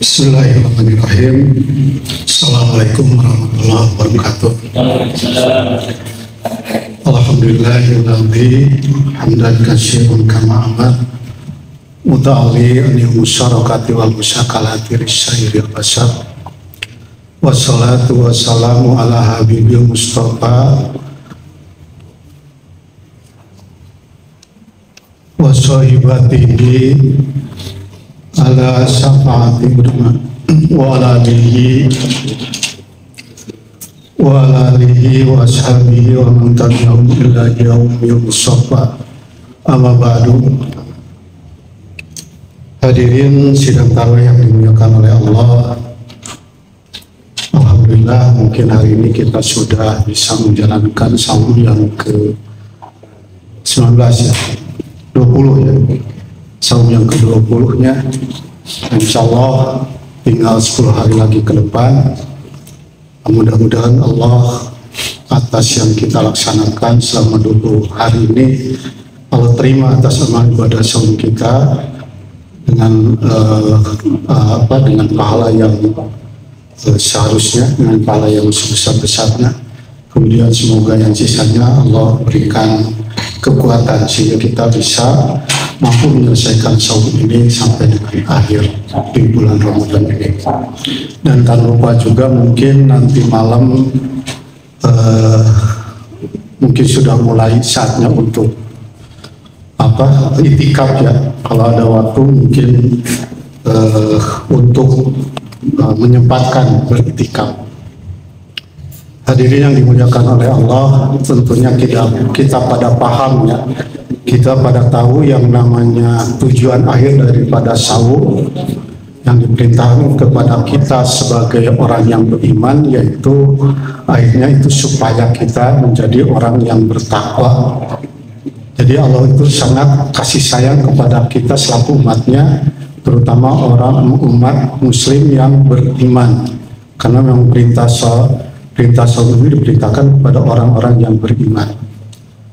Bismillahirrahmanirrahim. Assalamualaikum warahmatullahi wabarakatuh. Alhamdulillahilladzi hamdan katsiran kama amar muta'alli anil musyarakati wal musyakalati risyairil bashar wassalatu wassalamu ala habibil mustafa wa sahibatihi ala syafa'ati wa ala alihi wa ashabihi wa man tabi'ahum ila yaumil mustafa amma ba'du. Hadirin sidang tarawih yang dimuliakan oleh Allah, alhamdulillah mungkin hari ini kita sudah bisa menjalankan saum yang ke-19 ya, 20 ya, saum yang ke-20-nya. Insya Allah tinggal 10 hari lagi ke depan. Mudah-mudahan Allah atas yang kita laksanakan selama 20 hari ini, Allah terima atas amal ibadah saum kita dengan dengan pahala yang seharusnya, dengan pahala yang sebesar-besarnya. Kemudian semoga yang sisanya Allah berikan kekuatan sehingga kita bisa mampu menyelesaikan saum ini sampai dengan akhir di bulan Ramadan ini. Dan tak lupa juga mungkin nanti malam mungkin sudah mulai saatnya untuk itikaf ya. Kalau ada waktu mungkin untuk menyempatkan beritikaf. Hadirin yang dimuliakan oleh Allah, tentunya kita pada paham ya, kita pada tahu yang namanya tujuan akhir daripada saum yang diperintahkan kepada kita sebagai orang yang beriman, yaitu akhirnya itu supaya kita menjadi orang yang bertakwa. Jadi Allah itu sangat kasih sayang kepada kita selaku umatnya, terutama orang umat muslim yang beriman, karena memang perintah saum ini diperintahkan kepada orang-orang yang beriman.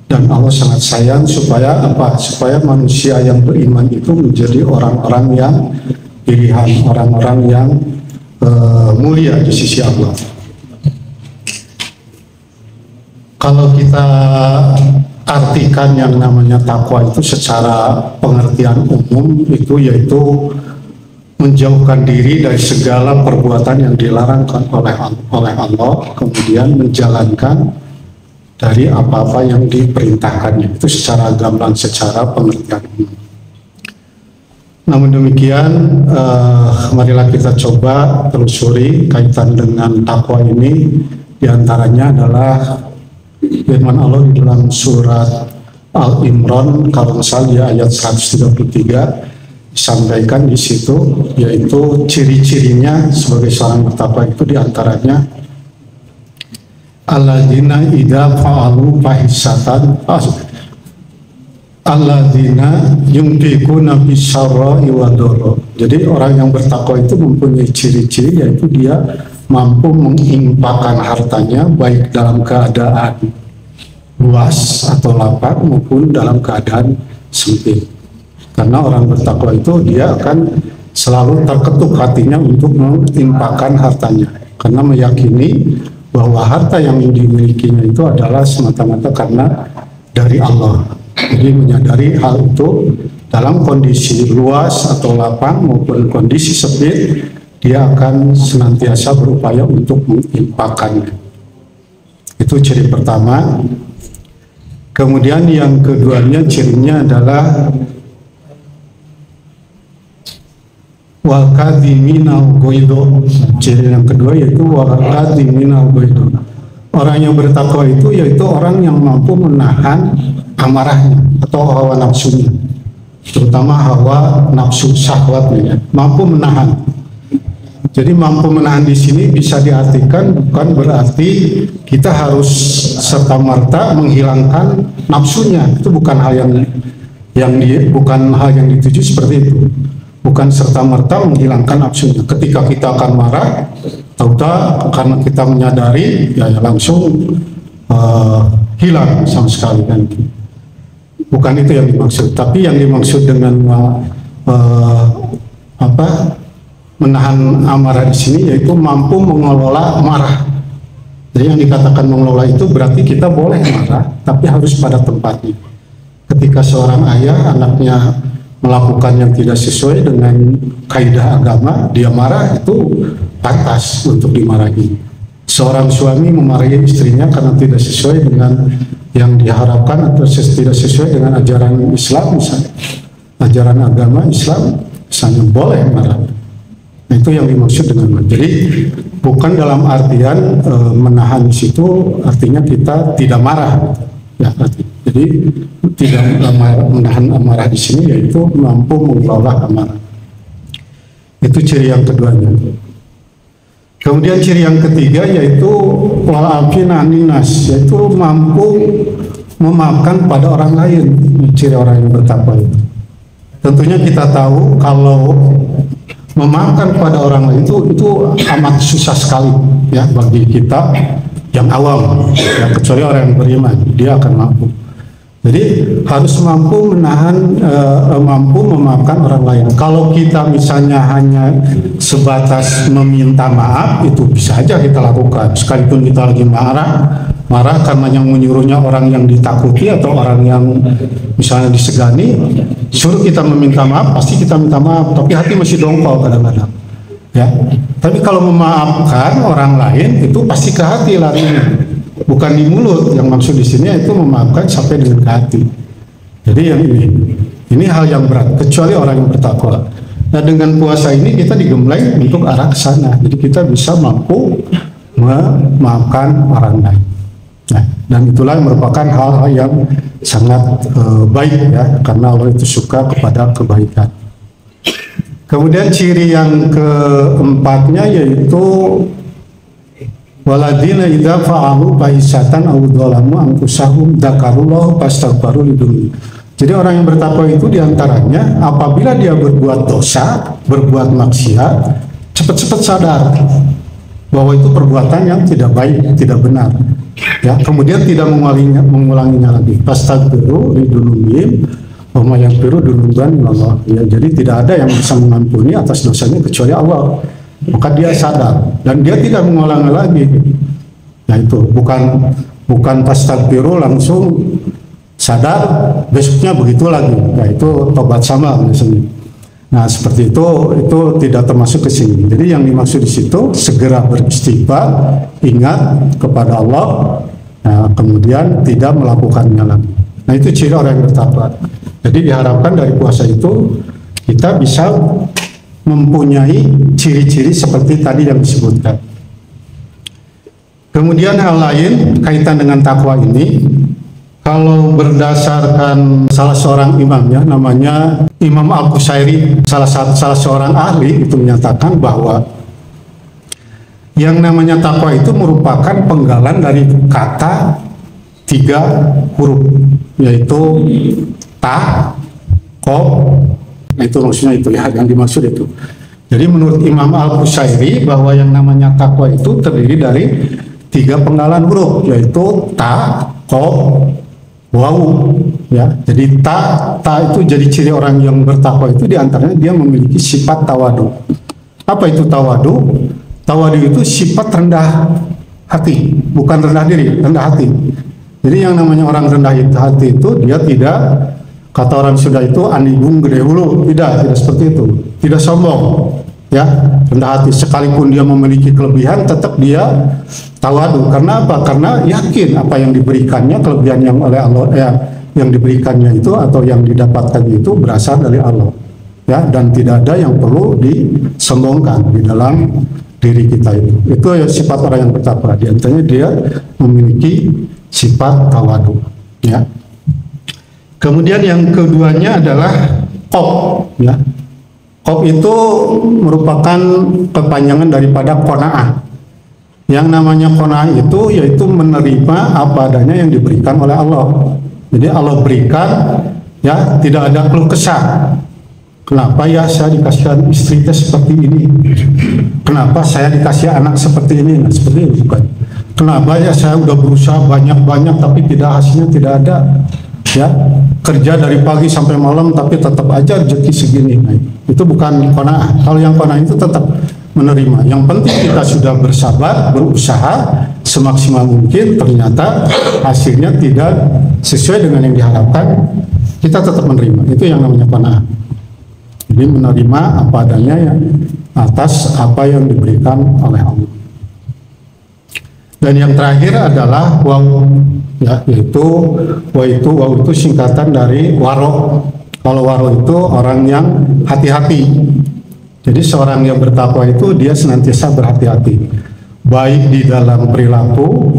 Dan Allah sangat sayang supaya supaya manusia yang beriman itu menjadi orang-orang yang pilihan, orang-orang yang mulia di sisi Allah. Kalau kita artikan yang namanya takwa itu secara pengertian umum itu yaitu menjauhkan diri dari segala perbuatan yang dilarang oleh Allah, kemudian menjalankan dari apa-apa yang diperintahkannya. Itu secara gamblang, secara pengertian umum. Namun demikian, marilah kita coba telusuri kaitan dengan takwa ini. Di antaranya adalah firman Allah di dalam surat Al-Imran, kalau misalnya ayat 133, disampaikan di situ, yaitu ciri-cirinya sebagai seorang bertakwa itu diantaranya alladzina idza fa'alu fahisatan alladzina yunfiquna bisyarra'i wa dharra. Jadi orang yang bertakwa itu mempunyai ciri-ciri, yaitu dia mampu menginfakkan hartanya baik dalam keadaan luas atau lapang maupun dalam keadaan sempit. Karena orang bertakwa itu dia akan selalu terketuk hatinya untuk menginfakkan hartanya, karena meyakini bahwa harta yang dimilikinya itu adalah semata-mata karena dari Allah. Jadi menyadari hal itu dalam kondisi luas atau lapang maupun kondisi sempit, dia akan senantiasa berupaya untuk menginfakkannya. Itu ciri pertama. Kemudian yang keduanya, cirinya adalah wal kadhiminal ghaidho. Ciri yang kedua yaitu wal kadhiminal ghaidho. Orang yang bertakwa itu yaitu orang yang mampu menahan amarahnya atau hawa nafsunya, terutama hawa nafsu syahwatnya, mampu menahan. Jadi mampu menahan di sini bisa diartikan bukan berarti kita harus serta-merta menghilangkan nafsunya. Itu bukan hal bukan hal yang dituju seperti itu. Bukan serta-merta menghilangkan nafsunya. Ketika kita akan marah, tahu-tahu karena kita menyadari, ya langsung hilang sama sekali kan. Bukan itu yang dimaksud. Tapi yang dimaksud dengan menahan amarah di sini yaitu mampu mengelola marah. Jadi yang dikatakan mengelola itu berarti kita boleh marah, tapi harus pada tempatnya. Ketika seorang ayah anaknya melakukan yang tidak sesuai dengan kaidah agama, dia marah, itu pantas untuk dimarahi. Seorang suami memarahi istrinya karena tidak sesuai dengan yang diharapkan atau tidak sesuai dengan ajaran Islam misalnya, ajaran agama Islam misalnya, boleh marah. Nah, itu yang dimaksud dengan marah. Jadi bukan dalam artian menahan di situ artinya kita tidak marah, ya. Jadi tidak menahan amarah di sini yaitu mampu mengelola amarah. Itu ciri yang keduanya. Kemudian ciri yang ketiga yaitu wal-afin anin nas, yaitu mampu memaafkan pada orang lain. Ciri orang yang bertakwa itu. Tentunya kita tahu kalau memaafkan pada orang lain itu amat susah sekali ya bagi kita yang awam, ya, kecuali orang yang beriman, dia akan mampu. Jadi harus mampu menahan, mampu memaafkan orang lain. Kalau kita misalnya hanya sebatas meminta maaf, itu bisa aja kita lakukan. Sekalipun kita lagi marah karena yang menyuruhnya orang yang ditakuti atau orang yang misalnya disegani, suruh kita meminta maaf, pasti kita minta maaf. Tapi hati masih dongkol kadang-kadang. Ya. Tapi kalau memaafkan orang lain, itu pasti ke hati larinya. Bukan di mulut, yang maksud di sini itu memaafkan sampai dengan ke hati. Jadi yang ini hal yang berat, kecuali orang yang bertakwa. Nah, dengan puasa ini kita digembleng untuk arah ke sana. Jadi kita bisa mampu memaafkan orang lain. Nah, dan itulah yang merupakan hal-hal yang sangat baik ya, karena Allah itu suka kepada kebaikan. Kemudian ciri yang keempatnya yaitu waladina idza fa'alu fahisatan aw dzalamu anfusahum dzakarullah fastaghfiru lidzunubihim. Jadi orang yang bertakwa itu diantaranya apabila dia berbuat dosa, berbuat maksiat, cepat-cepat sadar bahwa itu perbuatan yang tidak baik, tidak benar. Ya, kemudian tidak mengulanginya lagi. Fastaghfiru lidzunubihim wa may yaghfiru dzunuban illallah. Ya, jadi tidak ada yang bisa mengampuni atas dosanya kecuali Allah. Maka dia sadar dan dia tidak mengulangi lagi. Nah itu bukan fastaghfiru langsung sadar besoknya begitu lagi. Nah itu tobat sama biasanya. Nah seperti itu tidak termasuk ke sini. Jadi yang dimaksud di situ segera beristighfar, ingat kepada Allah, nah, kemudian tidak melakukannya lagi. Nah itu ciri orang yang bertakwa. Jadi diharapkan dari puasa itu kita bisa mempunyai ciri-ciri seperti tadi yang disebutkan. Kemudian hal lain kaitan dengan takwa ini, kalau berdasarkan salah seorang imamnya namanya Imam Al-Qusairi, salah seorang ahli itu menyatakan bahwa yang namanya takwa itu merupakan penggalan dari kata 3 huruf, yaitu ta, ko. Nah, itu maksudnya itu ya, yang dimaksud itu. Jadi menurut Imam Al-Qusairi bahwa yang namanya takwa itu terdiri dari 3 penggalan huruf, yaitu ta, ko, waw. Ya, jadi ta itu jadi ciri orang yang bertakwa itu diantaranya dia memiliki sifat tawadu. Apa itu tawadu? Tawadu itu sifat rendah hati, bukan rendah diri, rendah hati. Jadi yang namanya orang rendah hati itu dia tidak, kata orang Sunda itu anigung gede hulu, tidak seperti itu, tidak sombong, ya, rendah hati. Sekalipun dia memiliki kelebihan, tetap dia tawadu. Karena apa? Karena yakin apa yang diberikannya, kelebihan yang oleh Allah, ya, yang diberikannya itu atau yang didapatkannya itu berasal dari Allah, ya, dan tidak ada yang perlu disombongkan di dalam diri kita itu. Itu ya sifat orang yang bertakwa. Di antaranya dia memiliki sifat tawadu, ya. Kemudian yang keduanya adalah qop, ya. Qop itu merupakan kepanjangan daripada qanaah. Yang namanya qanaah itu yaitu menerima apa adanya yang diberikan oleh Allah. Jadi Allah berikan, ya, tidak ada keluh kesah. Kenapa ya saya dikasihkan istri seperti ini? Kenapa saya dikasih anak seperti ini? Nah, seperti itu bukan. Kenapa ya saya udah berusaha banyak-banyak tapi hasilnya tidak ada? ya kerja dari pagi sampai malam tapi tetap aja rezeki segini. Nah, itu bukan qanaah. Kalau yang qanaah itu tetap menerima. Yang penting kita sudah bersabar, berusaha semaksimal mungkin, ternyata hasilnya tidak sesuai dengan yang diharapkan, kita tetap menerima. Itu yang namanya qanaah. Jadi menerima apa adanya ya, atas apa yang diberikan oleh Allah. Dan yang terakhir adalah waw, ya, yaitu waw itu singkatan dari waro. Kalau waro itu orang yang hati-hati. Jadi seorang yang bertakwa itu dia senantiasa berhati-hati, baik di dalam perilaku,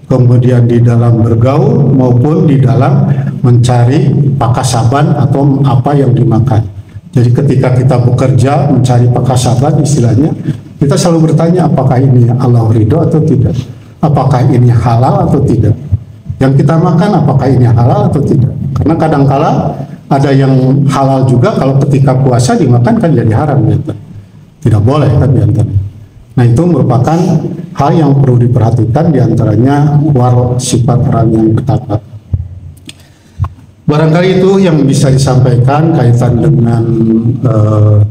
kemudian di dalam bergaul, maupun di dalam mencari pakasaban atau apa yang dimakan. Jadi ketika kita bekerja mencari pakasaban, istilahnya kita selalu bertanya apakah ini Allah ridho atau tidak, apakah ini halal atau tidak, yang kita makan apakah ini halal atau tidak. Karena kadangkala ada yang halal juga, kalau ketika puasa dimakan kan jadi haram, gitu. Tidak boleh kan diantaranya. Nah, itu merupakan hal yang perlu diperhatikan, diantaranya waro, sifat orang yang bertakwa. Barangkali itu yang bisa disampaikan kaitan dengan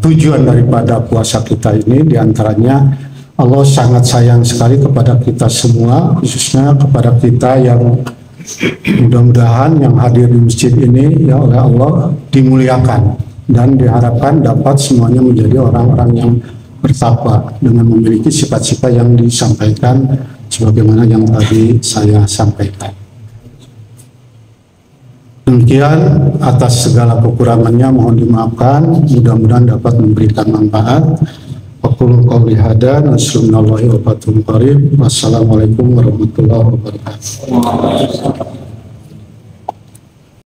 tujuan daripada puasa kita ini. Diantaranya Allah sangat sayang sekali kepada kita semua, khususnya kepada kita yang mudah-mudahan yang hadir di masjid ini ya oleh Allah dimuliakan, dan diharapkan dapat semuanya menjadi orang-orang yang bertakwa dengan memiliki sifat-sifat yang disampaikan sebagaimana yang tadi saya sampaikan. Demikian, atas segala kekurangannya mohon dimaafkan, mudah-mudahan dapat memberikan manfaat. Aqulu qouli hadza, nasallallahu wa barakatuh. Wassalamualaikum warahmatullahi wabarakatuh.